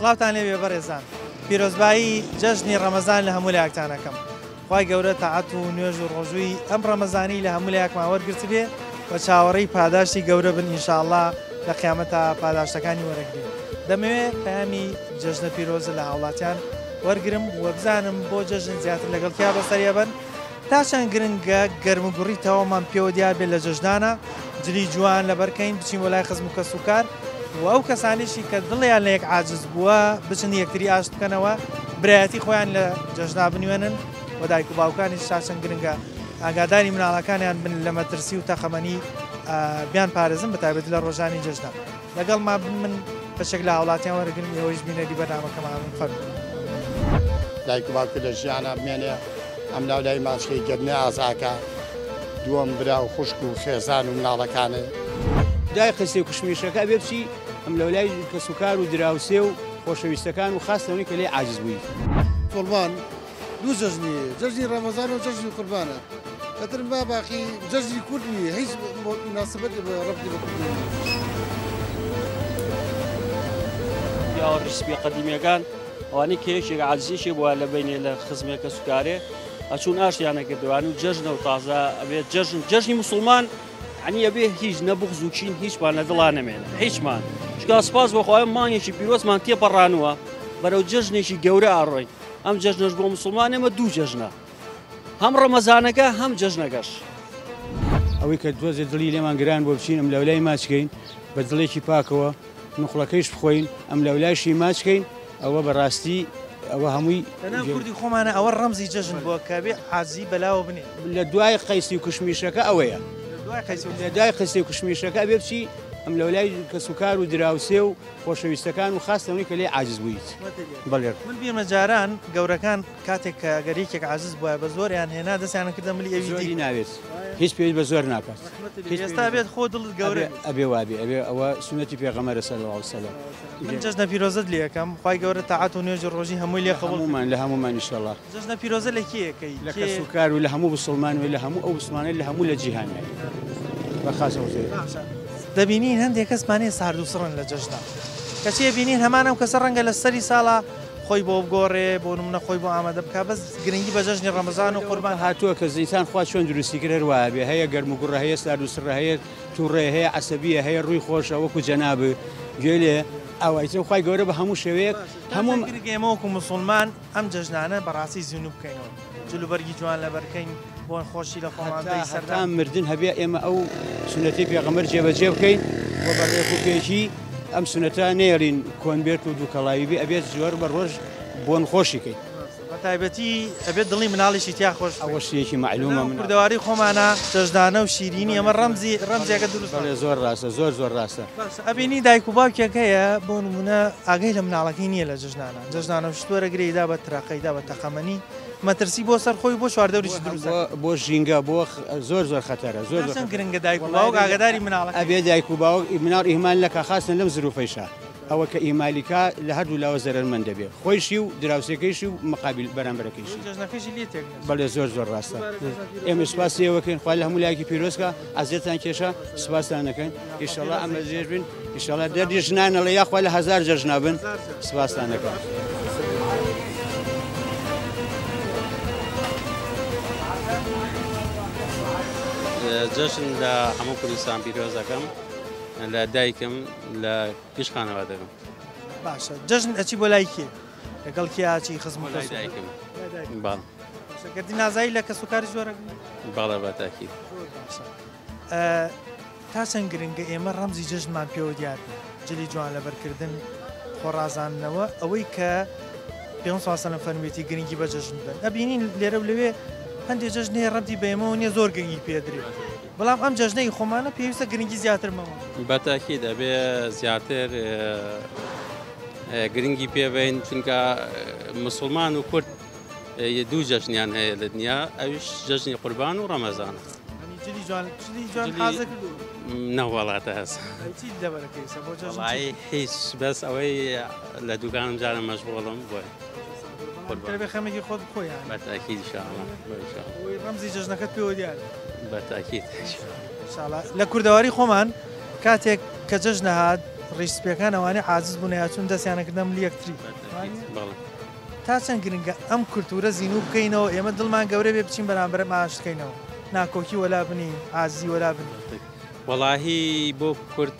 سڵاوتان لێبێ بەڕێزان پیرۆزبایی جەژنی ڕەمەزان لە هەموو لایەکتانەکەم خوای گەورە تەعات و نوێژ و ڕۆژووی ئەم ڕەمەزانی لە هەموو لایەکمان وەرگرت بێ بە چاوەڕێی پاداشتی گەورە بن ئینشاءڵڵا لە قیامەتە پاداشتەکانی وەرەگرین. دەمەوێت پەیامی جەژنە پیرۆزە لە هاوڵاتیان وەرگرم و بزانم بۆ جەژن زیاتر لەگەڵ کیا بەسەریە بن تا چەند گرنگە گەرموگوڕی تەوامان پێوە دیار بێت لە جەژنانە جلی جوان لەبەرکەین بچین وە لای خزم و کەسوکار و ئەو کەسانیشی کە دڵیان لە یەک عاجز بووە بچن یەکتری ئاشت بکەنەوە برایەتی خۆیان لە جەژنا بنوێنن و دایک و باوکانی چەند گرنگە ئاگاداری مناڵەکانیان بن لە مەترسی و تەخەمەنی بیان پارێزن بەتایبەتی لە ڕۆژانی جەژنا لەگەڵ ما بن من بەشێک لە هاوڵاتیان وەرەگرن ئێوەش بینەری بەنامەکەمان فەرموو. دایک و باوکە لە ژیانە بمێنێ ئەم لاولای ماچکەی گەرنێ ئازاکە دووەم برا و خوشک و خێزان و مناڵەکانە دای قسەی کوشمیشەکە بێ بچی ئەم لەولای کەسوکار و دراوسێ و خۆشەویستەکان و خاستەوەی کە لێ عاجز بووی. قوربان دوو جەژنی جەژنی ڕەمەزان و جەژنی قوربانە ئەتر با باقی جەژنی کورد نیە هیچ مناسبەت بە ڕەبتی بە کوردی یا ڕیسپی قەدیمیەکان ئەوانەی کێشێک عاجزیشی بووە لە بینێ لە خزمێکە سوکارێ ئەچوون ئاشتیانە کردوانی و جەژنە و تازە ئەبێت جەژنی موسڵمان عنی ئەبێ هیچ نەبوغز و چین هیچمان لە دڵان نەمێنە هیچمان چکە سپاس بەخوایە مانگێکی پیرۆزمان تێپەڕانووە بەرەو جەژنێکی گەورە ئاڕۆین ئەم جەژنەش بۆ موسڵمان ئێمە دوو جەژنە هەم ڕەمەزانەکە هەم جەژنەکەش. ئەوەی کە دۆزێ دڵی لێمان گران بۆ بچین ئەم لەولای ماچکەین بە دڵێکی پاکەوە نوخڵەکەیش بخۆین ئەم لەولاشی ماچکەین ئەوە بەڕاستی ئەوە هەمووی کوردی خۆمانە ئەوە ڕەمزی جەژن بۆ کە بێ حازی بەلاوە بنێ لە دوای قەیسی و کوشمیشەکە ئەوەیە لە دوای قەیسی و کوشمیشەکە بێ بچی ئەم لەولای کەسوکار و دراوسێ و خۆشەویستەکان و خاستەوەی کە لێ عاجز بوویت. بەڵێ من بیرمە جاران گەورەکان کاتێک کە گەریکێک عاجز بووە بە زۆریان هێنا دەستیانە کردە ملی ئەوی ناوێت هیچ پێویست بە زۆر ناکات ئێستا بێت خۆ دڵت گەورە ئەبێ وابێ ئەبێ ئەوە سنەتی پێغەمبەرە سەلەڵڵاهو عەلەیهی وسەلەم. من جەژنە پیرۆزەت لێ یەکەم خوای گەورە تەعات و نوێژی ڕۆژی هەمووی لێ قبوڵ لە هەمومان ئینشاءڵڵا. جەژنە پیرۆزە لە کێیەکەی لە کەسوکار و لە هەموو موسڵمان و لە هەموو ئەو موسڵمانە لە هەموو لە جیهانە بەخاسەوە دەبینین هەندێک کەسمانەیە سارد و سڕن لە جەژنا کەچێ بینین هەمانم کەسە ڕەنگە لە سەری ساڵە خۆی بۆ بگۆڕێ بۆ نمونە خۆی بۆ ئامادە بکە بەس گرنگی بە جەژنی ڕەمەزان و قوربان هاتووە کە زیتان خوا چۆن دروستی کرد وایە بێ هەیە گەرموگوڕە هەیە سارد و سڕە هەیە تووڕێ هەیە عەسەبیە هەیە ڕووی خۆشە وەکو جەنابە گوێ لێ ئەوایتە خوای گەورە بە هەموو شێوەیەک هەموو گرگێمە وەکو موسڵمان ئەم جەژنانە بەڕاستی زیینوو بکەینەوە جلوبەرگی جوان لەبەرکەین بۆن خۆشی لە خۆماندەی سەردان مردن هەبێ ئێمە ئەو سنەتی پێغەمبەر جێبەجێ بکەین بۆ بەڕێک و پێشی ئەم سنەتە نێرین کۆنبێت و دووکەڵاوی بێ ئەبێت زۆر بە ڕۆژ بۆن خۆشیکەین بەتایبەتی ئەبێت دڵی مناڵیشی تیا خۆش ئەوە شتێکی معلومە من کوردەواری خۆمانە جەژدانە و شیرینی ئەمە ڕەمزێکە دروست زۆر ڕاستە زۆر ڕاستە. ئەبینی دایک و باوکێکەیە بۆ نمونە ئاگەی لە مناڵەکەی نییە لە جەژنانە و شتوەرە گرێدا بە تراقەیدا بە تەقەمەنی مەترسی بۆ سەر خۆی بۆ چواردەوریش دروست بۆ ژینگە بۆ زۆر خەتەرە زۆر گرنگە دایک و باوک ئاگاداری مناڵەکە ئەبێ دایک و باوک مناڵ ئیمان لە خاستن لەم زروفەیشە ئەوە کە ئیمالیکا لە هەردوو لاوە زەرمەند دەبێت خۆیشی و دراوسەکەیشی و مقابل بەرامبەرەکەیشی بەڵێ زۆر ڕاستە. ئێمە سوپاسی ئێوەکەین خوا لە هەموو لایەکی پیرۆزکە ئازێتان کێشە سوپاسان دەکەین ئینشاڵڵا ئەمە جێژ بن ئینشاڵڵا دەردی ژنانە لە یاخوا لە 1000 جەژنا بن سوپاسان دەکەن. جەژن لە هەموو کوردستان پیرۆزەکەم لە دایکم لە پیشخانەوە دەبم. باشە جەژن ئەچی بۆ لای کێ لەگەڵ کیاچی خزم لای دایکم باڵ گردی نازایی لە کەسوکاری زۆرە باڵە بەتاکید. تا چەند گرنگە ئێمە ڕەمزی جەژنمان پێوە دیار جلی جوان لەبەرکردن خۆڕازانەوە ئەوەی کە پێ ساسەلم فەرمیێتی گرنگی بە جەژن بدەن ئەبینین لێرە لەوێ هەندێک جەژنەیە ڕەتی بەێمەوە نییە زۆر گرنگی پێدرێت بەڵام ئەم جەژنەی خۆمانە پێویستە گرنگی زیاترمەوە بەتاکی دەبێ زیاتر گرنگی پێبین چونکە مسلمان و کورد دوو جەژنیان هەیە لە دنیا ئەوش جەژنی قوربان و ڕەمەزانە نەوەڵاتە هەست هیچ بەس ئەوەی لە دوکانم جارە مەشغوڵم بۆی خەمێکی خۆت خۆیان بەتاکید ڕەمزی جەژنەکەت پێوە دیار بەتاکید لە کوردەواری خۆمان کاتێک کە جەژن هات ڕیسپیەکان ئەوانەی عاجز بوون یاچوون دەستیانەکردە ملی یەکتری تا چەند گرنگە ئەم کولتورە زیینوو بکەینەوە ئێمە دڵمان گەورە بێ بچین بەرامبەر ماش بکەینەوە ناکۆکی وەلا بنین ئازی وەلا بنین وەڵاهی بۆ کورد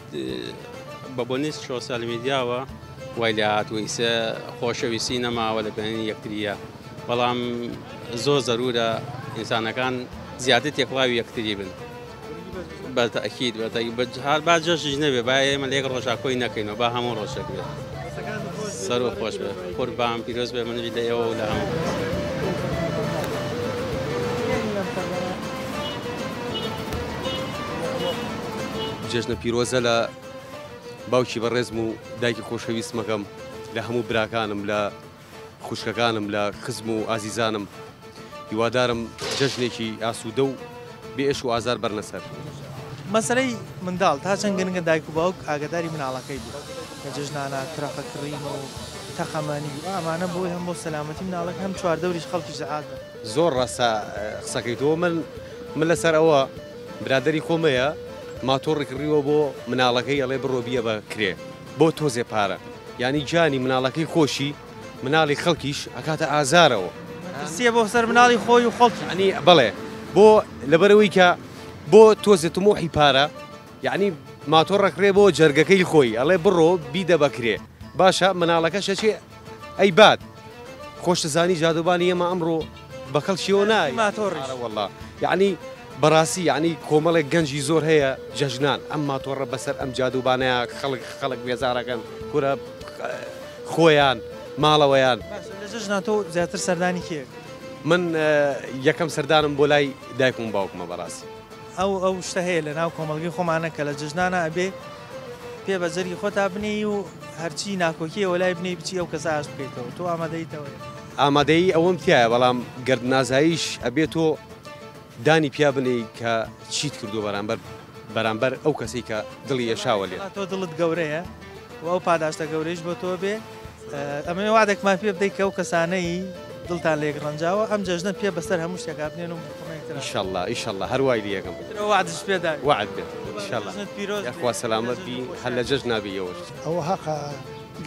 بە بۆنیست سۆسیال میدیاوە وای لە هاتووە ئیسە خۆشەویستی نەماوە لە بینی یەکتریە بەڵام زۆر زەرورە ئینسانەکان زیاتر تێکڵاوی یەکتری بن بەتەئکید با جەشش نەبێ با ئێمە لە یەک ڕۆژاکۆی نەکەینەوە با هەموو ڕۆژێک بێت سەر و خۆش بێ قوربان پیرۆز بێ منوی لە ئێوە و لە هەموو جێژنە پیرۆزە لە باوکی بەڕێزم و دایکی خۆشەویستمەکەم لە هەموو براکانم لە خوشکەکانم لە خزم و ئازیزانم هیوادارم جەژنێکی ئاسوودە و بێئش و ئازار بەرنەسەر مەسەلەی منداڵ تا چەند گرنگە دایک و باوک ئاگاداری مناڵەکەی بوو لە جەژنانە ترەقەکڕین و تەخەمانی ئەمانە بۆی هەم بۆ سەلامەتی مناڵەکە هەم چواردەوریش خەڵکی زەعات زۆر ڕاستە قسەکەیتەوە من لەسەر ئەوە برادری خۆمەیە ماتۆڕی کڕیوە بۆ مناڵەکەی ئەڵێ بڕۆ بیە بە کرێ بۆ تۆزێ پارە یعنی جانی مناڵەکەی خۆشی مناڵی خەڵکیش ئەکاتە ئازارەوە سیە بۆ سەر مناڵی خۆی و خەڵکی ینی بڵێ بۆ لەبەرەوەی کە بۆ تۆزێ تمۆحی پارە یعنی ماتۆڕەکرێ بۆ جەرگەکەی خۆی ئەڵێ بڕۆ بیدە بەکرێ باشە مناڵەکە شەچێ ئەی باد خۆشتزانی جادوبانی ئێمە ئەمڕۆ بە کەڵکیەوە نای ماتۆڕیوەڵا یعنی بەڕاستی یعنی کۆمەڵێک گەنجی زۆر هەیە جەژنان ئەم ماتۆڕە بەسەر ئەم جادوبانەیە خەڵک بێزارەکەن کورە خۆیان ماڵەوەیان لە جەژناتۆ زیاتر سەردانی کێ من یەکەم سەردانم بۆ لای دایکم باوکمە بەڕاستی ئەو شتە هەیە لە ناو کۆمەڵگەی خۆمانە کە لە جژنانە ئەبێ پێ بەجەری خۆتا بنی و هەرچی ناکۆکیەوە لای بنی بچی ئەو کەسە ئاش بکەیتەوە تۆ ئامادەیتەوە ئامادەی ئەوەم تایە بەڵام گرد نازاییش ئەبێت تۆ دانی پیا بنی کە چیت کردو بەرامبەر ئەو کەسی کە دڵی یەشاوە لێ تۆ دڵت گەورەیە و ئەو پاداشتە گەورەیش بۆ تۆ بێ ئەمە وادێکمان پێ بدەیت کە ئەو کەسانەی دڵتان لێک ڕەنجاوە ئەم جەژنە پێ بەسەر هەموو شتێکا بنێن و ئیشەڵڵا هەروای دیەکەم وعدش پێدا وعد بێت یاخوا سەلامەت بی هەر لە جەژ نابیەوە ئەوە حەقا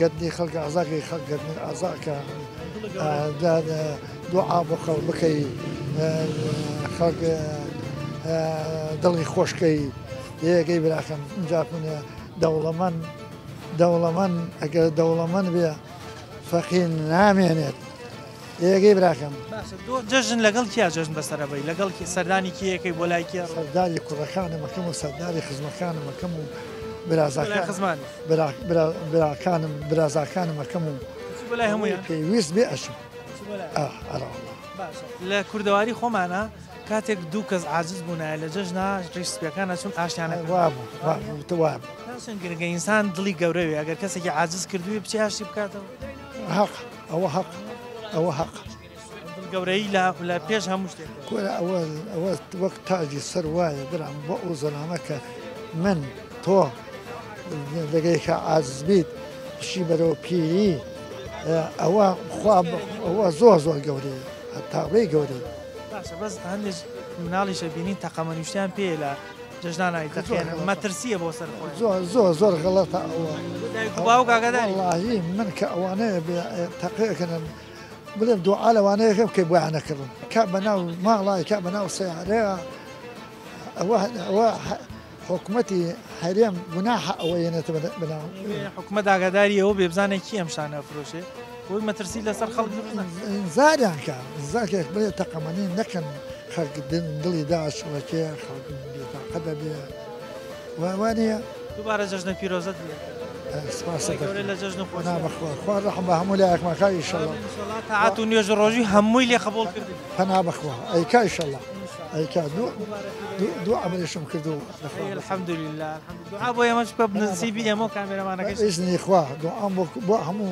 گەردنی خەڵک ئازاکەی خەڵک گەردن ئازاکە دوعا بۆ خەڵ بکەی خەڵک دڵی خۆشکەی یەکەی براکەم اینجا کوونە دەوڵەمەند ئەگەر دەوڵەمەند بێ فەقیر نامێنێت یەکەی براکەم جەژن لەگەڵ کیا جەژن بەسەرەبەی لەگەڵ سەردانی کیەکەی بۆ لای کێ سەرداری کوڕەکانمەکەم و سەرداری خزمەکانمەکەم و براکانم برازاکانمەکەم و لای هەمووی پێویست بێ ئەشم لە کوردەواری خۆمانە کاتێک دوو کەس عاجز بوونایە لە جەژنا ڕیسپیەکانە چون ئاشتیانە وابوو گرنگە ئینسان دڵی گەورەوێ ئەگەر کەسێکی عاجز کردووی بچی ئاشتی بکاتەوە حەق ئەوە حەق گەورەی لە پێش هەموو شتێک ئەوە وەک تاجی سەر وایە برام بۆ ئەو زەلامەکە من تۆ لەگەیکە عاجز بیت پشی بەرەوە پیری ئەوە زۆر گەورەیە هەتاڵی گەورەی بەس هەندێک مناڵیشە بینین تەقەمەنیشتیان پێ لە جەژنانایی دەخێن مەترسیە بۆ سەر زۆر غەڵەتە ئەوە باوک ئاگاداری وڵاهی من کە ئەوانەیە تەقەکەن بڵێم دوعا لەوانەیەکە بکەی بۆیانەکردن کا بەناو ماڵای کا بەناو سیارەیە ئەوە حکوومەتی هەرێم گوناح ئەوە یێنێتە بەناو حکوومەت ئاگاداری ئەوە بێبزانێکی ئەم شانە فرۆشێ بۆی مەترسی لەسەر خەڵک زاریان کە زاکێک بڵێ تەقەمەنی نەکەن خەڵک دڵی داشوەکێ خەڵک بێتاقەدە بێ وانە دووبارە جەژنە پیرۆزت لە جەژن خۆ ڕەحم بە هەموو لایەکماکە ئیشەڵڵا تاعات و نوێژ ڕۆژی هەمووی لێ قبول کردن پەنا بەخوا ئەیکا ئیشەڵڵا ئەیکا دوو ئەمەشم کردو الحەمدولله دوعا بۆ ئێمەش بە بنسیبی ئێمە کامێرەمانەکەی ئیزنی خوا دوعام بۆ هەموو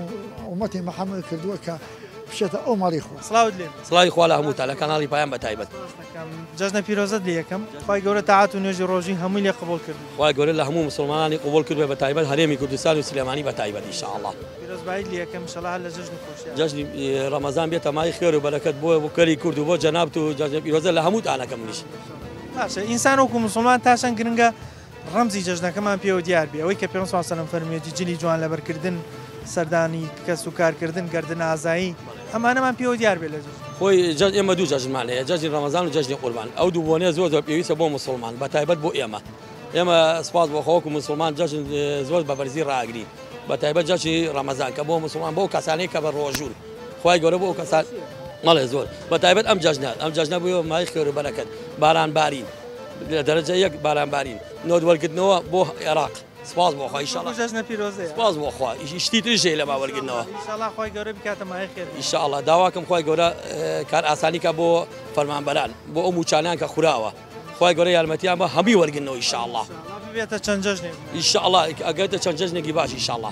ئومەتی محەممەد کردووە کە بشێتە ئەو ماڵی خۆ سڵاوت لێ سڵاوی خوا لە هەموو تا لە کاناڵی پایان بە تایبەت جەژنە پیرۆزت لە یەکەم خی گەورە تاعات و نوێژی ڕۆژی هەمووی لێ قبول کرد خی گەورە لە هەموو مسلمانانی قبول کردوێ بە تایبەت هەرێمی کوردستان و سلێمانی بە تایبەت ئینشاءالله پیرۆزبایی لە یەکەم شەڵا لە جەژنی خۆشیە جەژنی ڕەمەزان بێتە مای خێر و بەرەکەت بۆ کەری کورد و بۆ جەنابەت و جەژنە پیرۆزە لە هەموو دانەکەم منیش باشە ئینسان وەکو مسلمان تاشان گرنگە ڕەمزی جەژنەکەمان پێوە دیار بێ ئەوەی کە پێ ساسەلم فەرمیێتی جلی جوان لەبەرکردن سەردانی کەس و کارکردن گردن ئازایی ئەمانەمان پێوە دیار بێ لە خۆی ئێمە دوو جەژنمان هەیە جەژنی ڕەمەزان و جەژنی قوربان ئەو دوو بۆنێ زۆر زۆر پێویستە بۆ موسڵمان بە تایبەت بۆ ئێمە سپاس بۆ خۆک و موسڵمان جەژن زۆر بە بەرزی ڕاگرین بە تایبەت جەژنی ڕەمەزان کە بۆ موسڵمان بۆ کەسانەی کە بە ڕۆژوون خوای گەورە بۆ کەسان مەڵێ زۆر بە تایبەت ئەم جەژنە بووە مای خێر و بەرەکەت باران بارین لە دەرەجە یەک باران بارین نۆدوەرگرتنەوە بۆ عێراق سپاس بۆ خۆی ئینشاڵڵا جەژنە پیرۆزەیە سپاس بۆ خوا شتی تریژێ لە باوەرگرتنەوە ئینشاڵڵا خوای گەورە بکاتە مای خێر ئینشاءڵڵا داواکەم خوای گەورە کار ئاسانی کە بۆ فەرمانبەران بۆ ئەو موچانیان کە خوراوە خوای گەورە یارمەتیان بە هەمووی وەرگرتنەوە ئینشاءڵڵا بێتە چەند جەژنێک ئینشاءڵڵا ئەگەرتە چەند جەژنێکی باش ئینشاءڵڵا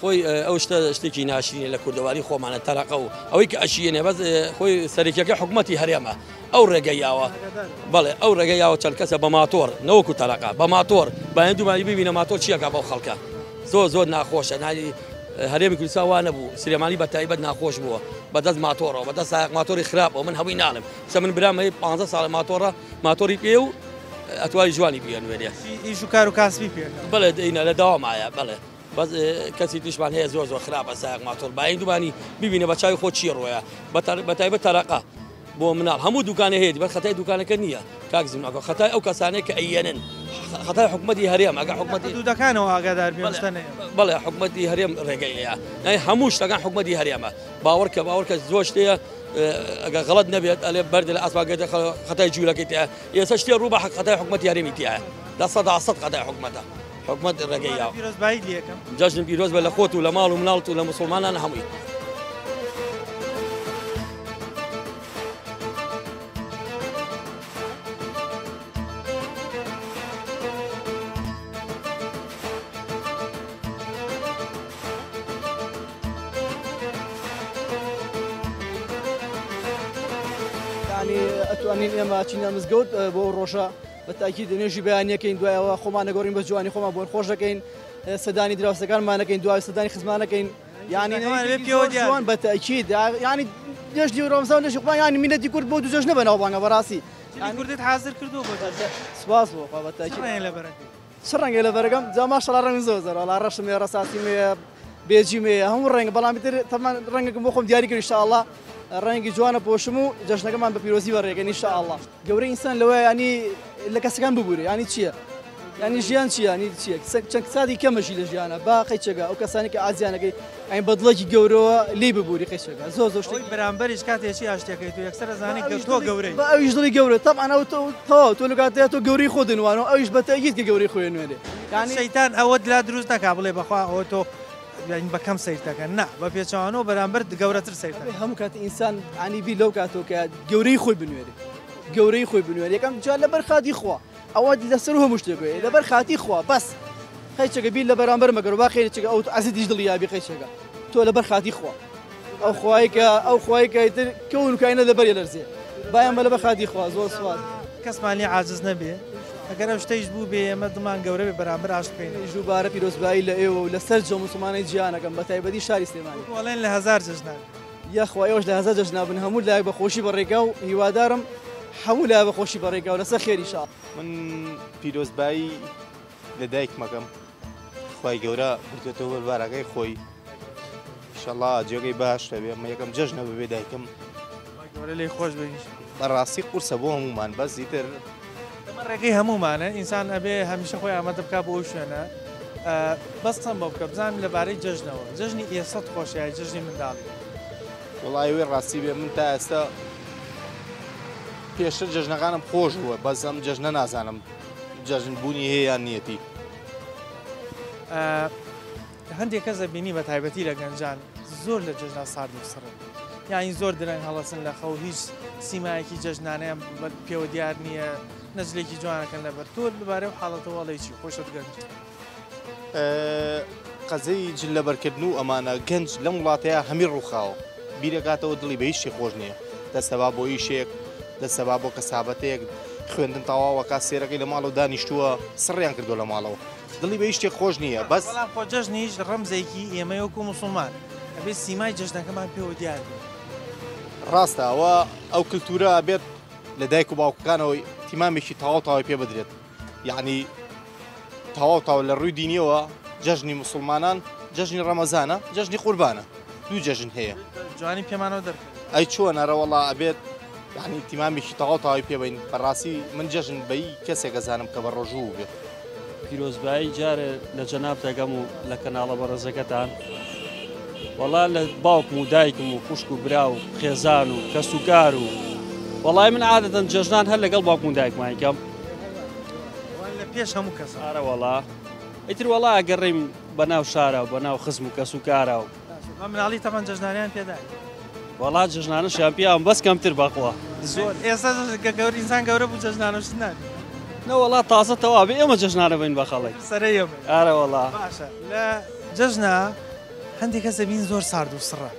خۆی ئەو شتێکی ناشرینە لە کوردەواری خۆمانە تەرەقە و ئەوەی کە ئەشیێنێ بەس خۆی سەرکیەکە حکوومەتی هەرێمە ئەو ڕێگەیاوە بەڵێ ئەو ڕێگەیاوە چەند کەسە بە ماتۆر نەوەکو تەرەقە بە ماتۆر بەیان دوومانی ببینە ماتۆر چیەکە بەو خەڵکە زۆر ناخۆشە نانی هەرێمی کوردستان وا نەبوو سلێمانی بە تایبەت ناخۆش بووە بەدەست ماتۆرەوە بەدەست ماتۆری خراپەوە من هەمووی ناڵم سە من برامەی 15 ساڵ ماتۆری پێ و ئەتوانی جوانی بێنوێنێ ئیش و کار و کاسبی پێ بڵێ دەینە لە داوامایە بڵێ بەس کەسی تیشمان هەیە زۆر خراپە سایق ماتۆر باین دووبانی ببینە بە چاوی خۆ چی ڕۆیە بە تایبەت تەرەقە بۆ مناڵ هەموو دوکانە هەیە بەس خەتای دوکانەکە نییە کاکزمناکە خەتای ئەو کەسانەیە کە ئەیەنن خەتای حکوومەتی هەرێم ئەگە حکوومەتی دوودەکانەوە ئاگادار بێنستانێ بەڵێ حکوومەتی هەرێم ڕێگەیەیە هەموو شتەکان حکوومەتی هەرێمە باوەڕکە زۆر شتەیە ئەگە غەڵەت نەبێت ئەلێ بەردە لە ئاسماگەتە خەتای جوولەکەی تایە ئێستا شتێ ڕوو بە خەتای حکوومەتی هەرێمی تایە لە 100 خەتای حکوومەتە حکوومەت ڕێگەیاوە پیرۆزبایی لێکم جەژن پیرۆز بە لە خۆت و لە ماڵ و مناڵت و لە موسڵمانان هەمووی ئەتوانین ئێمە چینە مزگەوت بۆ ڕۆژە بە تاکید نوێژی بەیانیەکەین دوایەوە خۆمان نەگەڕین بە جوانی خۆمان بۆن خۆش دەکەین سەدانی دراوسەکانمانەکەین دوای سەدانی خزمانەکەین یعنی بە تاکید ینی جەژنی ڕۆمزان لەش قوڵان ینی میلەتی کورد بۆ دوو جەژنە بەناو بانگە بەڕاستی کوردت حاضر کردو بۆ سپاس بۆ بە تاکید چ ڕەنگە لە بەرەکەم جا ماشەڵا ڕەنگ زۆر زۆر ڕەشم ێ ڕەساسی مێ بێجی مێ هەموو ڕەنگە بەڵام تر تەمان ڕەنگەکەم بۆ خۆم دیاری کرد ئینشاءالله ڕەنگی جوانە پۆشم و جەژنەکەمان بە پیرۆزی بەڕێگەن ئینشاءالله گەورەی ئینسان لەوەی ینی لە کەسەکان ببوورێ ینی چییە ینی ژیان چییە ینی چییە چەند سادی کەمەژی لە ژیانە با قەیچەکە ئەو کەسانی کە ئازیانەکەی ئەین بەدڵێکی گەورەوە لی ببووری قەیچەکە زۆر شتێک بەرامبەریش کاتێکی ئاشتەکەی تو یەکسەر زانانی کە تۆ گەورەی بە ئەویش دڵی گەورە تەبعەن ئەو تۆ لە کاتەیە تۆ گەورەی خۆ دەنوانەوە ئەویش بە تاکید کە گەورەی خۆی نوێنێ ینی شەیتان ئەوە دلا دروست نەکا بڵێ بەخوا ئەوە تۆ بەکەم سیرتەکە نا بە پێچوانەوە بەرامبەر گەورەتر سیرتەکە هەموو کات ئینسان عنی بی لەو کاتۆ کە گەورەی خۆی بنوێرێ گەورەی خۆی بنوێرێ یەکەم جا لەبەر خاتی خوا ئەوە لەسەر هەموو شتێکێ لەبەر خاتی خوا بەس خەیچەکە بی لە بەرامبەر مەگەر با خێرچەکە ئەو عەزیزیش دڵی یابی خەیچەکە تۆ لەبەر خاتی خوا ئەو خوای کە ئیتر کەون و کاینە لەبەرێ لەرزێ بایان بە لەبەر خاتی خوا زۆر سوات کەسمانی عاجز نەبێ ئەگەر ئەو شتەیش بوو بێ ئێمە دڵمان گەورە بێ بەرامبەر عاشق بکەین ژووبارە پیرۆزبایی لە ئێوە و لەسەر جۆ موسڵمانەی جیهانەکەم بە تایبەتی شاری سلێمانی وەڵێن لە 1000 جەژنان یاخوا ئێوەش لە 1000 جەژنا بن هەموو لای بەخۆشی بەڕێگا و هیوادارم هەموو لای بەخۆشی بەڕێگا و لەسەر خێری شاڵ من پیرۆزبایی لە دایک مەکەم خوای گەورە بردوێتەوە بەربارەکەی خۆی ئینشەڵڵا جێگەی باش دەبێ مە یەکەم جەژنە ببێ دایکم گەورە لێی خۆش بێ بەڕاستی قورسە بۆ هەمومان بەس ئیتر ڕێگەی هەمومانە ئینسان ئەبێ هەمیشە خۆی ئامادە بکات بۆ ئەو شوێنە بەس چەند بۆ بکە بزانم لەبارەی جەژنەوە جەژنی ئێسەد خۆشیایی جەژنی منداڵی وڵای وێ ڕاستی بێ من تا ئێستا پێشتر جەژنەکانم خۆش بووە بەس ئەم جەژنە نازانم جەژن بوونی هەیە یان نیەتی هەندێک کەس دەبینی بە تایبەتی لە گەنجان زۆر لە جەژنا سارد و سڕن یانی زۆر درەنگ هەڵەسن لە خەو هیچ سیمایەکی جەژنانەیە پێوە دیار نییە نەجلێکی جوانەکەن لەبەر تۆ لەبارەی و حاڵەتەوەڵێکی خۆشت گەنج قەزەی جل لەبەرکردن و ئەمانە گەنج لەم وڵاتەیە هەمی ڕووخاوە بیرەکاتەوە دڵی بە هیچی خۆش نییە دەسەبا بۆ ئیشێک دەسەبا بۆ کەسابەتەیەک خوێندن تەواوەکە سێرەکەی لە ماڵ و دانیشتووە سڕیان کردو لە ماڵەوە دڵی بە هیچ شتێک خۆش نییە بەس خۆ جەژنیش ڕەمزێکی ئێمەیەکو موسڵمان ئەبێ سیمای جەژنەکەمان پێوە دیار ڕاستە ئەوە ئەو کللتورە بێت لە دایک و باوکەکانەوەی تیمامێکی تەواو تاوای پێ بدرێت یعنی تەواو تاو لە ڕووی دینیەوە جەژنی مسلمانان جەژنی ڕەمەزانە جەژنی قوربانە دوو جەژن هەیە جوانی پێمانەوە دەرکەن ئەی چۆنەرە وەڵا ئەبێت یعنی تیمامێکی تەواو تاوای پێبین بەڕاستی من جەژن بەی کەسێک گەزانم کە بە ڕۆژوو بێت پیرۆزبایی جارێ لە جەناب دەگەم و لە کەناڵە بەڕێزەکەتان وەڵا لە باوکم و دایکم و خوشک و برا و خێزان و کەس و کار و وەڵای من عادەتەن جەژنان هەر لەگەڵ باوکم و دایکمان یکەم لە پێش هەموو کەس ئارە وەڵا ئیتر وەڵا ئەگەڕێیم بەناو شارە و بەناو خزم و کەس و کارە و مناڵی تەمان جەژنانیان پێدای وەڵا جەژنانەشیان پیان بەس کەمتر بەخوا زۆر ئێستا گەور ئینسان گەورە بوو جەژنانەش نابێت نەوەڵا تازە تەوا بێ ئێمە جەژنانە بین بە خەڵک سەرەی ئێمە ئارە وەڵا باشە لە جەژنا هەندێک کەسە بین زۆر سارد و سڕە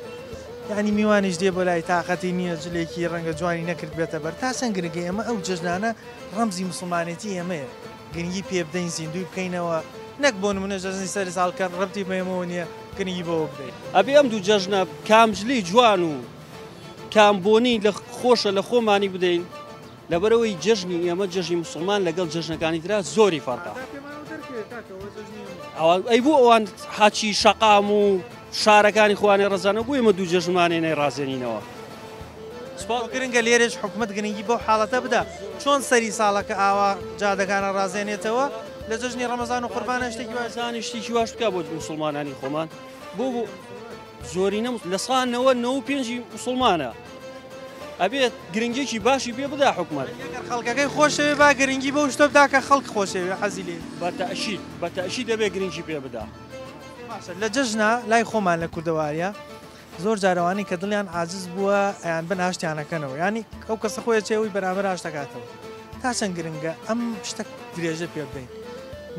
یعنی میوانیش دێ بۆ لای تااقەتی نییە جلێکی ڕەنگە جوانی نەکرد بێتە بەر تا چەند گرنگی ئێمە ئەو جەژنانە ڕەمزی مسلمانێتی ئێمەیە گرنگی پێ بدەین زیندوی بکەینەوە نەک بۆ نمونە جەژنی سەری ساڵکە ڕەبتی بەێمەوە نییە گرنگی بەوە بدەین ئەبێ ئەم دوو جەژنە کامجلی جوان و کامبۆنی لە خۆشە لە خۆمانی بدەین لەبەرەوەی جەژنی ئێمە جەژنی مسلمان لەگەڵ جەژنەکانی ترا زۆری فەرقە ئەی بوو ئەوان حاچی شەقام و شارەکانی خوانێ ڕزانە بوو ئێمە دوو جەژمانێنەی ڕازێنینەوە گرنگە لێرەش حکومت گرنگی بۆ حاڵەتە بدە چۆن سەری ساڵەکە ئاوا جادەکانە ڕازێنێتەوە لە جەژنی ڕەمەزان و قوربانە شتێکی وازانی شتێکی واش بکە بۆ مسلمانانی خۆمان بۆ زۆرینە لە ساڵەوە 95 مسلمانە ئەبێت گرنگێکی باشی پێ بدا حکومت خەڵکەکەی خۆشەوێ با گرنگی بۆ شتە بدا کە خەڵک خۆشەوێ حەزی لێ بەتەشید دەبێت گرنگی پێ بدا لە جەژنە لای خۆمان لە کوردەواریە زۆر جارەوانی کە دڵیان عاجز بووە ئەیان بن هاشتیانەکەنەوە ینی ئەو کەسە خۆی چێوی بەرامبەر هاشتەکاتەوە تا چەند گرنگە ئەم شتە درێژە پێ بدەین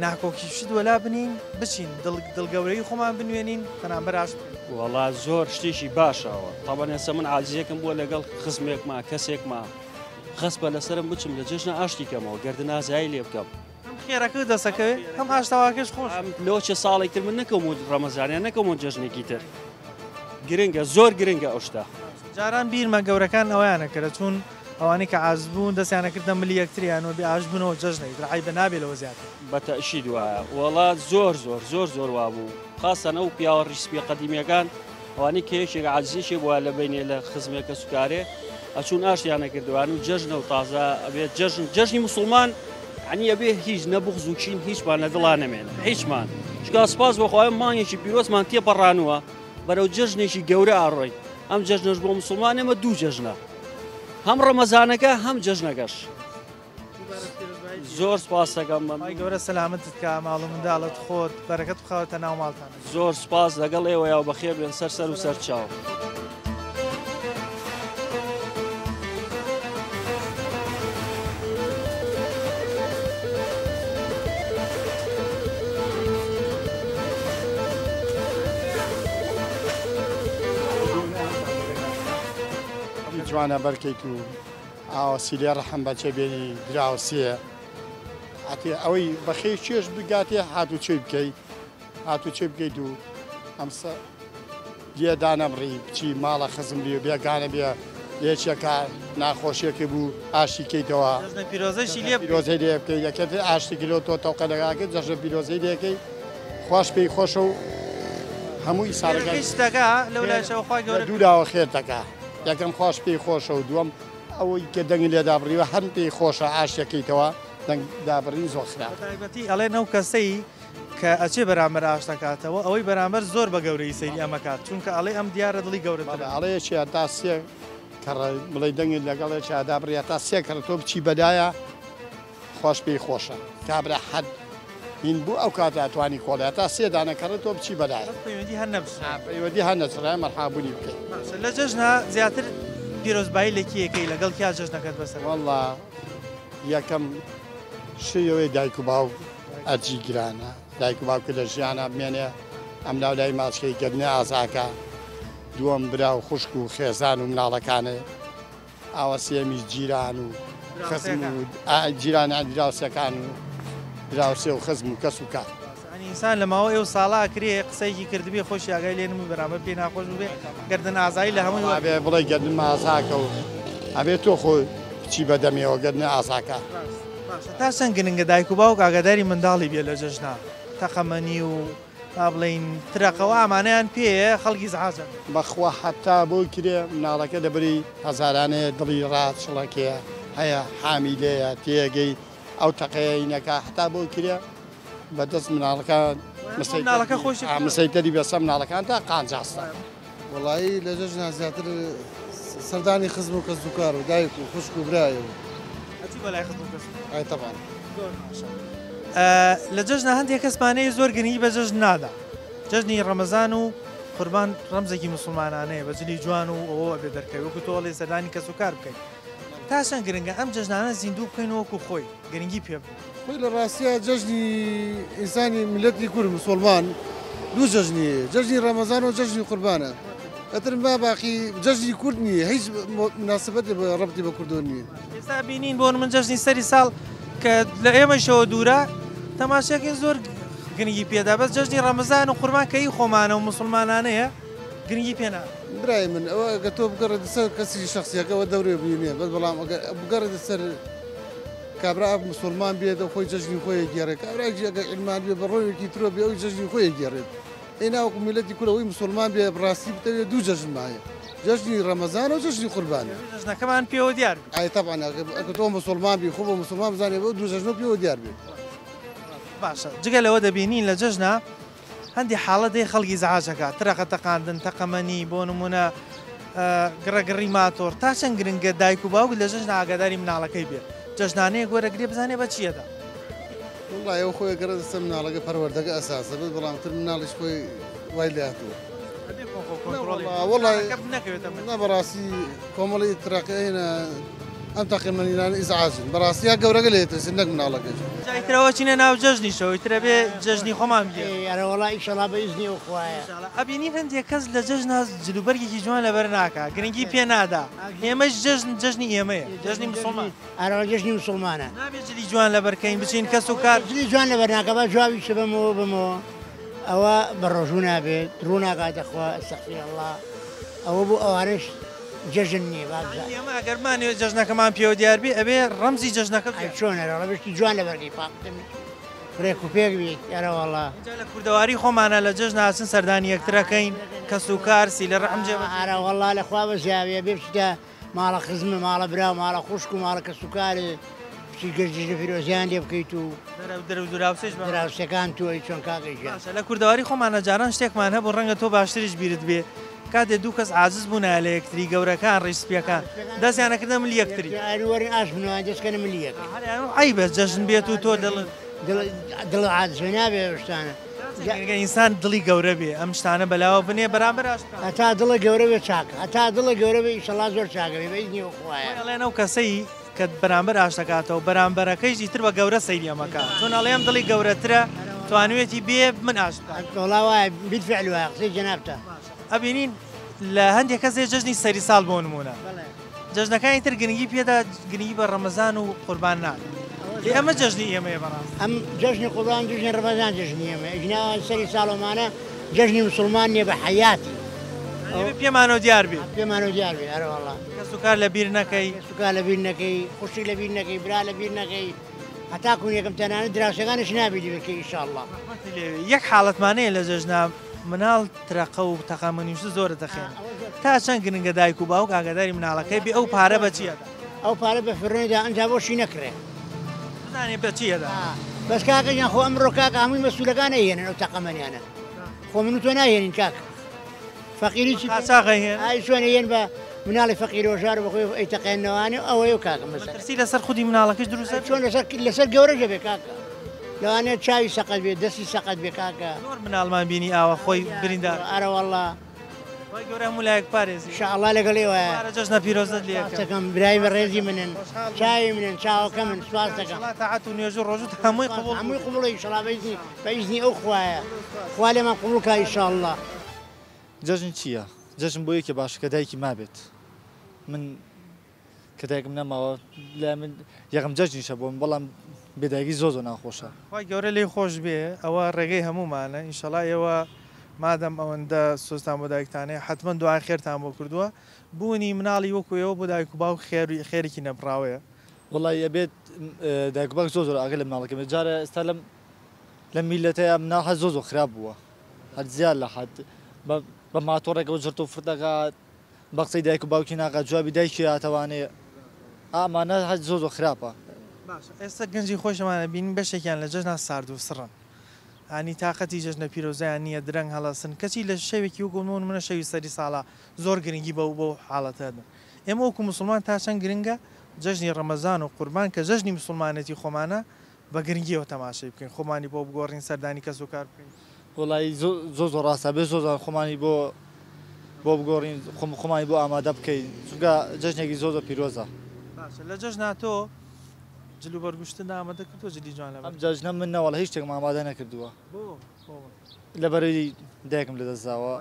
ناکۆکی شت وەلا بنین بچین دڵگەورەی خۆمان بنوێنین بەرامبەر هاشت وەڵا زۆر شتێکی باشەوە تاوان ئێستا من عاجزیەکەم بووە لەگەڵ خزمێکما کەسێکما خەس بە لەسرم بچم لە جەژنە ئاشتیکەمەوە گەردە نازایی لێ بکەم خێرەکە دەسەکەوێ هەم هاشتاواکەش خۆش لەوە چه ساڵێک تر من نەکەم و ڕەمەزانیان نەکەم و جەژنێکی تر گرنگە زۆر گرنگە ئەو شتە جاران بیرمە گەورەکان ئەویانە کردە چون ئەوانەی کە عاجز بوون دەستیانە کردە ملی یەکتریانەوە بێ ئاش بوونەوە جەژنەی درعی بە نابێتەوە زیاتر بەتەشید وایە وەڵا زۆر وا بوو خاستان ئەو پیاوە ڕیسپی قەدیمیەکان ئەوانەی کێشێک عاجزیشێ بووە لە بینێ لە خزمێکە سوکارێ ئەچوون ئاشیانە کردوان و جەژنە و تازە ئەبێت جەژنی مسلمان عنی ئەبێ هیچ نەبوخز و چین هیچمان لە دڵا نەمێنە هیچمان چکا سپاس بۆخوای مانگێکی پیرۆزمان تێپەڕانووە بەرەو جەژنێکی گەورە ئاڕۆی ئەم جەژنەش بۆ مسلمان ئێمە دوو جەژنە هەم ڕەمەزانەکە هەم جەژنەکەش زۆر سپاس دەکەم گەورە سەلامەتت کە ماڵ و منداڵت خۆت بەرەکەت بخەوەتە ناو ماڵتان زۆر سپاس لەگەڵ ئێوەیە و بەخێر بێن سەر و سەر چاو جوانە بەرکەیت و ئاوەسی لێ ڕەحەم بەچێ بێنی دراوسیە ئەتێ ئەوەی بەخێ چێش بگاتێ هاتو چێ بکەیت هاتو چێ بکەیت و ئەمسە لێدانەمڕی بچی ماڵە خزم بێ بێگانە بێ لێچێکە ناخۆشیەکە بوو ئاشتی کەیتەوە پیرۆزەی لێ بکەیت یەکەت ئاشتی کیلۆ تۆ تەوقە لەگاکەت جەژە پیرۆزەی لێکەی خۆش پێی خۆشە و هەمووی ساڵەکە دووراوە خێرتەکە یەکەم خۆش پێی خۆشە و دووەم ئەوەی کە دەنگی لێدابڕیوە هەم پێی خۆشە ئاشتەکەیتەوە دەنگ دابڕی زۆر خراپ ئەڵێ نەو کەسەی کە ئەچێ بەرامبەر ئاشتەکاتەوە ئەوەی بەرامبەر زۆر بە گەورەی سەیری ئەمەکات چونکە ئەڵێ ئەم دیارە دڵی گەورە ئەڵەیەکی تا سێ کەڕ بڵێ دەنگی لەگەڵێکی ئادابڕێت تا سێ کەڕ تۆ بچی بەدایە خۆش پێی خۆشە کابرا حەد هین بوو ئەو کات ئەتوانی کۆڵێ تا سێ دانەکەڕێت تۆ بچی بەدایە پەیوەندی هەر نەچڕای مەرحابوونی بکەیت لە جەژنە زیاتر پیرۆزبایی لە کیەکەی لەگەڵ کیا جەژنەکەت بەسەر وەڵڵا یەکەم شێوەی دایک و باو ئەرجی گرانە دایک و باوکە لە ژیانە بمێنێ ئەم ناولای ماچکەی گەرنێ ئازاکە دووەم برا و خوشک و خێزان و مناڵەکانێ ئاوەسێمی جیران و خزم و جیران دراوسەکان و دراوسێ و خزم و کەس و کار ئینسان لە ماوە ئێو ساڵا کرێ قسەیەکی کردبێ خۆشی ئاگای لێنم و بەرامبەر پێ ناخۆش بێ گەردن ئازایی لە هەمووی بێ بڵێ گەردن ئازاکە و ئەبێت تۆ خۆی بچی بەدەمێەوە گەردنە ئازاکە تا چەند گرنگە دایک و باوک ئاگاداری منداڵی بێ لە جەژنا تەقەمەنی و با بڵین ترەقەوە ئامانەیان پێیە خەڵکی زعاجە بەخوا حتا بۆ کرێ مناڵەکە دەبری هەزارانەیە دڵی ڕات شڵەکەیە هەیە حامیلەیە تێگەی ئەو تەقەیەینەکە حتا بۆ کرێ بەدەست مناڵەکە مسەیتەری بەسە مناڵەکان تا قانجاستە وڵایی لە جەژنا زیاتر سەردانی خزم و کەسوکار و دایک و خوشک و برایە و بەلای خزم و ئای تەبان لە جەژنا هەندێک کەسمانەیە زۆر گرنگی بە جەژن نادا جەژنی ڕەمەزان و قوربان ڕەمزێکی مسلمانانەیە بەجلی جوان و ئەوە بێ دەرکەوی وەکو تۆڵێ سەردانی کەسوکار بکەیت تا چەند گرنگە ئەم جەژنانە زیندوو بکەین وەکو خۆی گرنگی پێ خۆی لە ڕاستیە جەژنی ئینسانی ملەتی کورد مسلمان دوو جەژنیە جەژنی ڕەمەزان و جەژنی قوربانە ئەتر با باقی جەژنی کورد نییە هیچ مناسبەتی بە ڕەبتی بە کوردۆ نییە ئێستا بینین بۆ من جەژنی سەری ساڵ کە لە ئێمەشەوە دوورە تەماشاکەین زۆر گرنگی پێدا بەس جەژنی ڕەمەزان و قوربان کە هی خۆمانە و مسلمانانەیە گرنگی پێنا برای من ئەوە گە تۆ بگەڕێت سەر کەسی شخصیەکەەوە دەورێ بینێ بەس بەڵام بگەڕێت سەر کابرا مسلمان بێت و خۆی جەژنی خۆی گێڕێت کابراکی ئەگە علمان بێ بە ڕۆیەکی ترۆ بێ ئەوی جەژنی خۆی گێڕێت ئێناوەکو میلەتی کورەوەی مسلمان بێ بڕاستی بتەوێت دوو جەژن مایە جەژنی ڕەمەزان و جەژنی قوربانە جەژنەکەمان پێوە دیار ئای تەبعەن ئەگە تۆ مسلمان بی خۆ بە مسلمان بزانێ بۆ دوو جەژن پێوە دیار بێت باشە جگە لەوە دەبینین لە جەژنا هەندی حاڵەتی خەڵکی زعاجەکە ترەقە تەقاندن تەقەمەنی بۆ نمونە گڕەگڕی ماتۆر تا چەند گرنگە دایک و باوک لە جەژنا ئاگاداری مناڵەکەی بێت جەژنانەیە گوەرەگرێ بزانێ بە چیەدا والله ئەو خۆی گەرە دەستە مناڵەکە پەروەردەکە ئەساسە بێت بەڵام تر مناڵیش خۆی وای لاتوە والله بەڕاستی کۆمەڵی ترەقەیە ئەم تەقیمەنیانە ئیزعاجن بەڕاستی یا گەورەگە لێتەسن نەک مناڵەکەش جایترەوە چینە ناو جەژنیشەوەی ترە بێ جەژنی خۆمان بێ یارە وڵای ئیشەڵا بە ئیزنی و خوایە ئەبینین هەندێک کەس لە جەژنا جلوبەرگێکی جوان لەبەر ناکە گرنگی پێ نادا ئێمەش جەژنی ئێمەیە جەژنی مسلمان ئەرەوە جەژنی مسلمانە نابێت جلی جوان لەبەرکەین بچین کەس و کار جلی جوان لەبەر ناکە بە جوابی شە بمەوە بمەوە ئەوە بە ڕۆژوو نابێت ڕوو ناکاتەخوا ئەستەغفیر الله ئەوە بوو ئەوانش جەژن نییە ئێمە ئەگەرمانێ جەژنەکەمان پێوە دیاربی ئەبێ ڕەمزی جەژنەکە چۆنەرەوە بشتی جوان لەبەرگی پاقتمی ڕێک و پێک بیت یارەوەڵا لە کوردەواری خۆمانە لە جەژن هاتن سەردانی یەکترەکەین کەس و کارسی لە ڕەحم جێ ئارەوەڵا لەخوا بە زیاویە بێ بچتە ماڵە خزمە ماڵە برا ماڵە خوشک و ماڵە کەس و کارێ بچی گەشتیژە فیرۆزیان لێ بکەیت و دراوسەکان توی چۆن کاگەیژە لە کوردەواری خۆمانە جاران شتێکمان هەبوو ڕەنگە تۆ باشتریش بیرت بێ کاتێ دوو کەس عاجز بوون لە یەکتری گەورەکان ڕیسپیەکان دەستیانەکردە ملی یەکتری وەرین ئاش بنەوە دەستکەنە ملیەک ئەی بەس جەژن بێت و تۆ دڵ عاجزە نابێ شتانە ئینسان دڵی گەورە بێ ئەم شتانە بەلاوە بنێ بەرامبەر هەتا دڵە گەورە بێ چاکە هەتا دڵە گەورە بێ ئیشەڵا زۆر چاکەوێ بەیزنی وخوایە ئەڵێن ئەو کەسەی کە بەرامبەر ئاشتەکاتەوە بەرامبەرەکەیشی تر بە گەورە سەیریەمەکە چۆن ئەڵێم دڵی گەورەترە توانوێتی بێ من ئاشتا وڵا وایە بیتفعل وایە قسەی جەنابتە ئەبینین لە هەندێک کەسێ جەژنی سەری ساڵ بۆ نمونە جەژنەکانی تر گرنگی پێدا گرنگی بە ڕەمەزان و قوربان ناک ئەمە جەژنی ئێمەیە بەڕاست ئەم جەژنی قوربان جژنی ڕەمەزان جەژنی ئێمە ئەژنا سەری ساڵۆمانە جەژنی مسلمان نییە بە حەیاتی پێمانەوە دیار بێ پێمانەوە دیار بێ هەروەڵا کەس و کار لە بیر نەکەی سوکار لە بیر نەکەی خوشی لە بیر نەکەی برا لە بیر نەکەی هەتا کوون یەکەم تەنانە دراوسەکانش نابێت بکەی ئینشاءالله یەک حاڵەتمانەیە لە جەژنا مناڵ ترەقە و تەقامەنیشت زۆرە دەخێن تا چەند گرنگە دایک و باوک ئاگاداری مناڵەکەی بێ ئەو پارە بە چیەدا ئەو پارە بە فرێندا ئەنجا بۆشی نەکرێ بزانێ بە چیەدا بەس کاکەیان خۆ ئەمڕۆ کاکە هەمووی مەسوولەکان نەهێنن ئەو تەقەمەنیانە خۆ من و تۆ ناهێنین کاک فەقیری چی ئای چۆن هێن بە مناڵی فەقیر ڕۆژار بەخۆی ئەیتەقێنەوەوانێ ئەوەی و کاکە مەسەرسی لەسەر خودی مناڵەکەش دروستە چۆن لەسەر گەورەژە بێ کاکە لەوانێت چاوی سەقەت بێت دەستی سەقەت بێ کاکە زۆر مناڵمان بینی ئاوە خۆی بریندار ئارەوەڵا گەورە هەمولایەک پارێزی ئینشاءالله لەگەڵێوە جەژنە پیرۆزت لێکەکەم برای بەڕێزی منن چاوی منن چاوەکە من سواز دەکەم تاعەت و نوێژ و ڕۆژوت هەمووی قبوڵ هەمووی قبوڵە ئینشاءالله بەئیزنی ئەو خوایە خوا لێمان قبوڵ کە ئینشاءالله جەژن چییە؟ جەژن بۆ یەکێ باشە کە دایکی مابێت من کە دایکم نەماوە لای من یەکەم جەژنیشە بۆم بەڵام بێدایکی زۆر ناخۆشە خی گەورە لێی خۆش بێ ئەوە ڕێگەی هەمومانە ئینشەڵا ئێوە مادەم ئەوەندە سۆستان بۆ دایکتانەیە حتمما دوای خێرتان بۆ کردووە بوونی مناڵی وەکوێەوە بۆ دایک و باوک خێرێکی نەبراوەیە وڵی ئەبێت دایکباک زۆر ئاگە لە مناڵەکەم جارە ئێستا لە میلەتەیە مناڵ هە زۆر خراپ بووە هەر زیاد لە حد بە ماتۆڕێکەوە جرت و فردەکات بە قسەی دایک و باوکی ناقات جوابی دایکی ئاتەوانەیە ئامانە هەر زۆر خراپە. ئێستا گەنجی خۆشەمانە بینین بەشێکیان لە جەژنا سارد و سڕن هانی تااقەتی جەژنە پیرۆزیان نییە درەنگ هەڵەسن کەچی لە شەوێکی وگومون منە شەوی سەری ساڵە زۆر گرنگی بە حاڵەتەدن ئێمە وەکو مسلمان تا چەند گرنگە جەژنی ڕەمەزان و قوربان کە جەژنی مسلمانەتی خۆمانە بە گرنگیەوە تەماشای بکەین خۆمانی بۆ بگۆڕین سەردانی کەس و کار بکەین. وڵی زۆر ڕاستە بێ زۆر خۆمانی بۆ بگۆڕین خۆمانی بۆ ئامادە بکەین چونکە جەژنێکی زۆر پیرۆزە. لە جەژنا تۆ جلو بەرگشتن ئامادە کردووە جلی جوان ئەم جەژنە من نەوەڵ هیچ شتێکم ئامادە نەکردووە لەبەرەوەی دایکم لەدەستداوە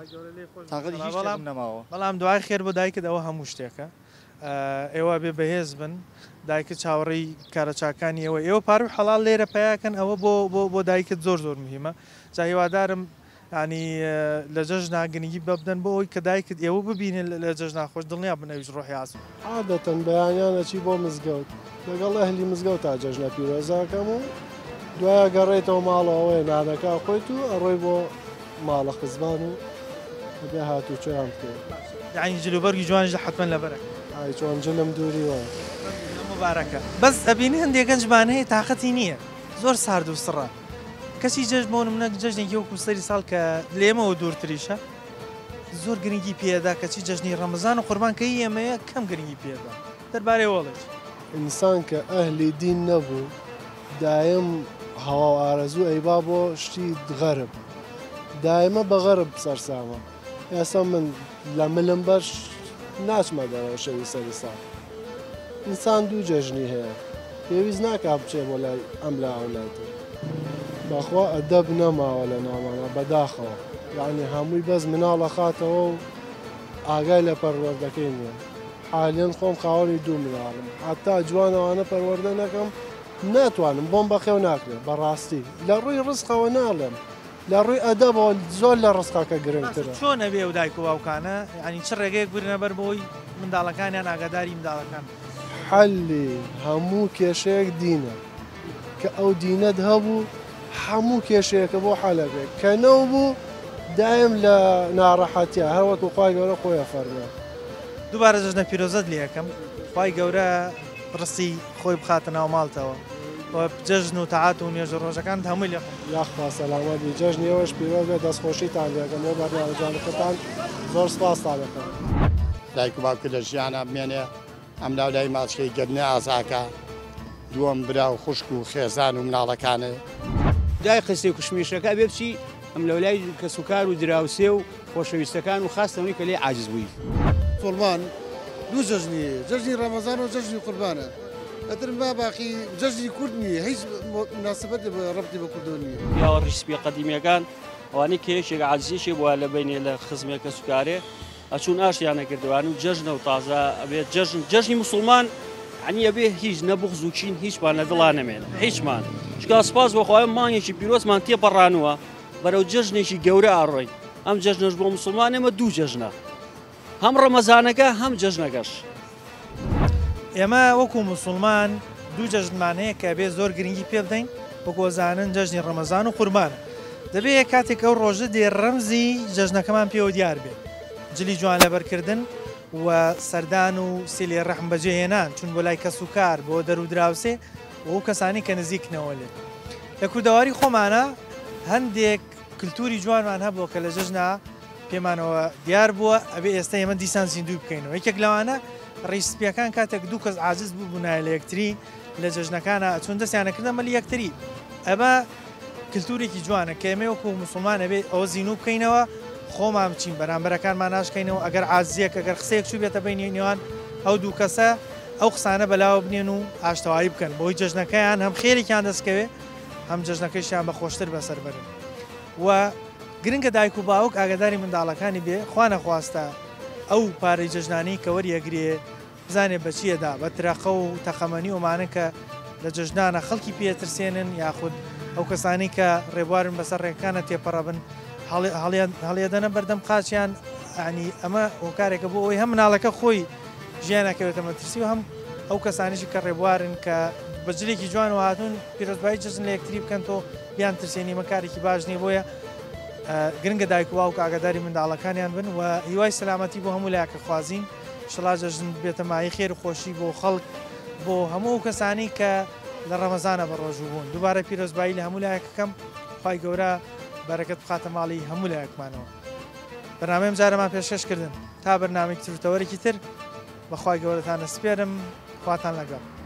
تاقەتی هیچ شتێکم نەماوە. بەڵام دوای خێر بۆ دایکت ئەوە هەموو شتێکە ئێوە بێ بەهێز بن دایکت چاوەڕێی کارە چاکانی ئێوە پارو حەڵال لێرە پیاکەن ئەوە بۆ دایکت زۆر مهمە جا هیوادارم ینی لە جەژنا گرنگی ببدەن بۆ ئەوی کە دایکت ئێوە ببینن لە جەژنا خۆش دڵنیا بنەویش ڕۆحی ئاسم. عادەتەن بەیانیانەچی بۆ مزگەوت لەگەڵ ئەهلی مزگەوت تا جەژنە پیرۆزاکەم و دوایە گەڕێتەوە ماڵەوەی نانەکە خۆیت و ئەڕۆی بۆ ماڵە خزمان و بێ هاتوو چۆیان بکەوت یعنی جلوبەرگی جوانش حتمما لەبەرەکە ئای چۆن جلم دووری وە مبارەکە بەس ئەبینی هەندێک گەنجمان هەیە تااقەتی نییە زۆر سارد و سڕە کەسی جەژن بۆ منە جەژنێکی وەکو سەری ساڵ کە لێمەوە دوورتریشە زۆر گرنگی پێدا کەچی جەژنی ڕەمەزان و قوربانکەی ئێمەیە کەم گرنگی پێدا دەربارەی وەڵێت ئینسان کە ئەهلی دین نەبوو دایم هەوا ئارەزوو ئەیبا بۆ شتی غەرب دایمە بە غەرب سەرسامە ئێستا من لە ملم بەش ناچمە دەرەوە شەوی سەری ساڵ ئینسان دوو جەژنی هەیە پێویست ناکات بچێ بۆ لای ئەم لا ئەولاتە بەخوا ئەدەب نەماوە لە ناوانە بەداخەوە یعنی هەمووی بەس مناڵە خاتەوە و ئاگای لە پەروەردەکەی نییە حالیان خۆم خاوەنی دوو مناڵم حتا جوانەوانە پەروەردە نەکەم ناتوانم بۆم بەخێو ناکرێت بەڕاستی لە ڕووی ڕزقەوە ناڵێم لە ڕووی ئەدەبەوە زۆر لە ڕزقاکە گرنگترە. چۆن نەبێ و دایک و باوکانە ینی چ ڕێگەیەک برنە بەر بۆی منداڵەکانیان ئاگاداری منداڵەکان حەلی هەموو کێشەیەک دینە کە ئەو دینەت هەبوو هەموو کێشەیەکە بۆ حەلەبێت کە نەوبوو دایم لە ناڕەحەتیە هەروەکو خوای گەورە خۆیە فەرمێ. دووبارە جەژنە پیرۆزەت لێ یەکەم خوای گەورە ڕستی خۆی بخاتە ناو ماڵتەوە جەژن و تەعات و نوێژە ڕۆژەکان هەمووی لێ یاخوا سەلامەتی جەژنیەوەش پیرۆزە دەستخۆشیتان لێکەم بۆ بەڕیانجانەکەتان زۆر سپاستان دەکەم. دایک و باوکە لە ژیانە بمێنێ ئەم لای ماچکەی گەرنی ئازاکە دووەم برا و خوشک و خێزان و مناڵەکانە دای قسەی کوشمیشەکە بێ بچی ئەم لەولای کەسوکار و دراوسێ و خۆشەویستەکان و خاستەوەی کە لێ عاجز بووی. مسلمان دوو جەژنی جەژنی ڕەمەزان و جەژنی قوربانە ئەترم با باقی جەژنی کورد نییە هیچ مناسبەتی بە ڕەبتی بە کوردۆ نییە. یا ڕیسپی قەدیمیەکان ئەوانەی کێشێک عاجزیشی بووە لە بینێ لە خزمێکە سوکارێ ئەچوون ئاشیانە کردوان و جەژنە و تازە ئەبێت جەژنی مسلمان عنی ئەبێ هیچ نەبوخز و چین هیچمان لە دڵان نەمێنە هیچمان چکە سپاس بۆخوای مانگێکی پیرۆزمان تێپەڕانووە بەرەو جەژنێکی گەورە ئاڕۆی ئەم جەژنەش بۆ مسلمان ئێمە دوو جەژنە هەم ڕەمەزانەکە هەم جەژنەکەش. ئێمە وەکو مسلمان دوو جەژنمان هەیە کە بێ زۆر گرنگی پێ بدەین وەکۆزانن جەژنی ڕەمەزان و قوربانە دەبێت کاتێک ئەو ڕۆژە دێ ڕەمزی جەژنەکەمان پێوە دیار بێت جلی جوان لەبەرکردن و سەردان و سێلی ڕەحم بەجێهێنان چون بۆ لای کەس و کار بۆ دەرو دراوسێ و ئەو کەسانی کە نزیکنەوە لێت لە کوردەواری خۆمانە هەندێک کللتوری جوانمان هەبووە کە لە جەژنا پێمانەوە دیار بووە ئەبێ ئێستا ئێمە دیسان زیندوی بکەینەوە یەکێک لەوانە ڕیسپیەکان کاتێک دوو کەس عاجز بوو بوونایە لە یەکتری لە جەژنەکانە چون دەستیانەکردن مەلی یەکتری ئەمە کللتورێکی جوانە کە ئێمە وەکو مسلمان ئەبێ ئەوە زیینوو بکەینەوە خۆمان بچین بەرامبەرەکانمان ناشکەینەوە ئەگەر عازیەک ئەگەر قسەیەک چوو بێتە بینی نێوان ئەو دوو کەسە ئەو قسانە بەلاوە بنێن و ئاشتەوایی بکەن بۆی جەژنەکەیان هەم خێرێکیان دەستکەوێ هەم جەژنەکەیشیان بە خۆشتر بەسەر بەرن و گرنگە دایک و باوک ئاگاداری منداڵەکانی بێ خوا نەخواستە ئەو پارەی جەژنانی کە وەریەگرێ بزانێ بەچیەدا بە ترەقە و تەقەمەنی ئۆمانە کە لە جەژنانە خەڵکی پێترسێنن یاخود ئەو کەسانی کە ڕێبوارن بەسەر ڕێکەکانە تێپەڕەبن هەڵێدەنە بەردەم قاچیان ینی ئەمە هۆکارێکە بۆ ئەوی هەم مناڵەکە خۆی ژیانەکەوێتە مەترسی و هەم ئەو کەسانیشی کە ڕێبوارن کە بەجلێکی جوان و هاتوون پیرۆزبایی جژن لە یەکتری بکەن تۆ بیان ترسێنی مەکارێکی باش نیە بۆیە گرنگە دایک و باوک ئاگاداری منداڵەکانیان بن و هیوای سەلامەتی بۆ هەموو لایەکە خوازین شڵا جەژن بێتە مای خێر و خۆشی بۆ خەڵک بۆ هەموو کەسانی کە لە ڕەمەزانە بەڕۆژوو بوون دووبارە پیرۆزبایی لە هەموو لایەکەکەم خی گەورە بەرەکەت بخاتە ماڵی هەموو لایەکمانەوە بەنامەیەم جارەمان پێشکەشکردن تا بەرنامێکی ترتەوەرێکی تر بەخوای گەورەتانە سپێرم خواتان لەگەڵ